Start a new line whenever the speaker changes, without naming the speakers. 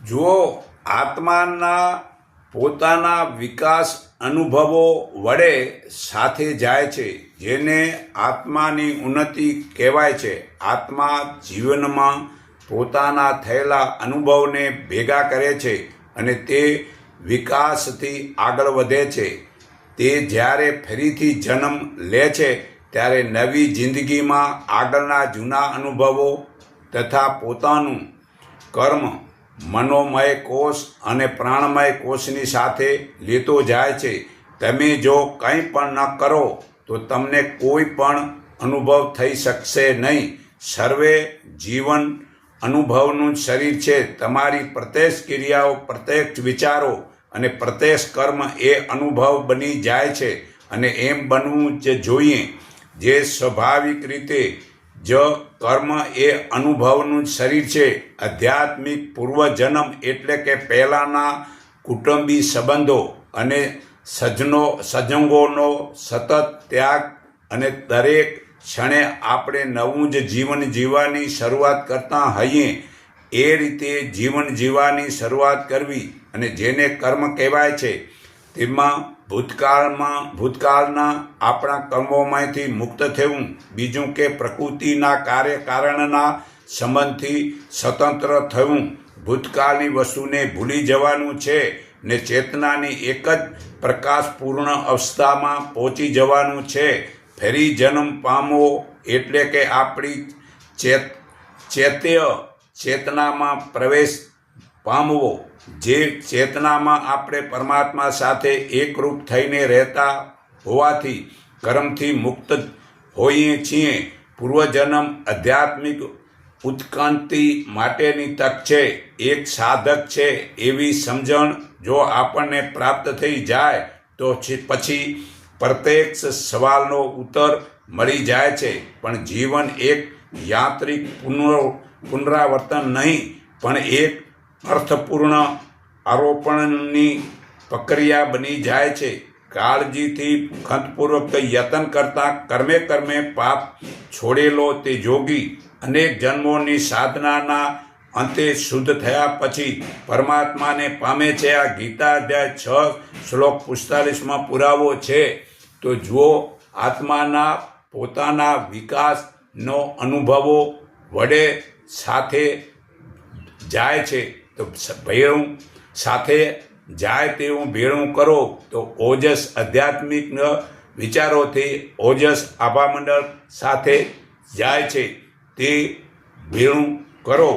જો આત્માના પોતાના વિકાસ અનુભવો વડે સાથે જાય છે, જેને આત્માની ઉન્નતિ કહેવાય છે. આત્મા જીવનમાં પોતાના થયેલા અનુભવને ભેગા કરે છે અને તે વિકાસથી આગળ વધે છે. તે જ્યારે ફરીથી જન્મ લે છે ત્યારે નવી જિંદગીમાં આગળના જૂના અનુભવો તથા પોતાનું કર્મ મનોમય કોષ અને પ્રાણમય કોષની સાથે લેતો જાય છે. તમે જો કંઈ પણ ન કરો તો તમને કોઈ પણ અનુભવ થઈ શકશે નહીં. સર્વે જીવન અનુભવનું શરીર છે. તમારી પ્રત્યેક ક્રિયાઓ, પ્રત્યેક વિચારો અને પ્રત્યેક કર્મ એ અનુભવ બની જાય છે અને એમ બનવું જ જોઈએ. જે સ્વાભાવિક રીતે જ કર્મ એ અનુભવનું શરીર છે. આધ્યાત્મિક પૂર્વજન્મ એટલે કે પહેલાંના કુટુંબી સંબંધો અને સજ્જનોનો સતત ત્યાગ અને દરેક ક્ષણે આપણે નવું જ જીવન જીવવાની શરૂઆત કરતા હોઈએ એ રીતે જીવન જીવવાની શરૂઆત કરવી. અને જેને કર્મ કહેવાય છે તેમાં ભૂતકાળના આપણા કર્મોમાંથી મુક્ત થવું. બીજું કે પ્રકૃતિના કારણના સંબંધથી સ્વતંત્ર થવું. ભૂતકાળની વસ્તુને ભૂલી જવાનું છે ને ચેતનાની એક જ પ્રકાશપૂર્ણ અવસ્થામાં પહોંચી જવાનું છે. ફરી જન્મ પામવો એટલે કે આપણી ચેતનામાં પ્રવેશ પામવો. જે ચેતનામાં આપણે પરમાત્મા સાથે એકરૂપ થઈને રહેતા હોવાથી કર્મથી મુક્ત હોઈએ છીએ. પૂર્વજન્મ આધ્યાત્મિક ઉત્ક્રાંતિ માટેની તક છે, એક સાધક છે એવી સમજણ જો આપણને પ્રાપ્ત થઈ જાય તો પછી પ્રત્યેક સવાલનો ઉત્તર મળી જાય છે. પણ જીવન એક યાંત્રિક પુનરાવર્તન નહીં, પણ એક અર્થપૂર્ણ આરોપણની પ્રક્રિયા બની જાય છે. કાળજીથી ખંતપૂર્વક યત્ન કરતા કર્મે પાપ છોડેલો તે યોગી અનેક જન્મોની સાધનાના અંતે શુદ્ધ થયા પછી પરમાત્માને પામે છે. આ ગીતા અધ્યાય 6 શ્લોક 45માં પુરાવો છે. તો જુઓ, આત્માના પોતાના વિકાસનો અનુભવો વડે સાથે જાય છે તો ભેળું સાથે જાય તેવું ભેળું કરો. તો ઓજસ આધ્યાત્મિક વિચારોથી ઓજસ આભામંડળ સાથે જાય છે તે ભેળું કરો.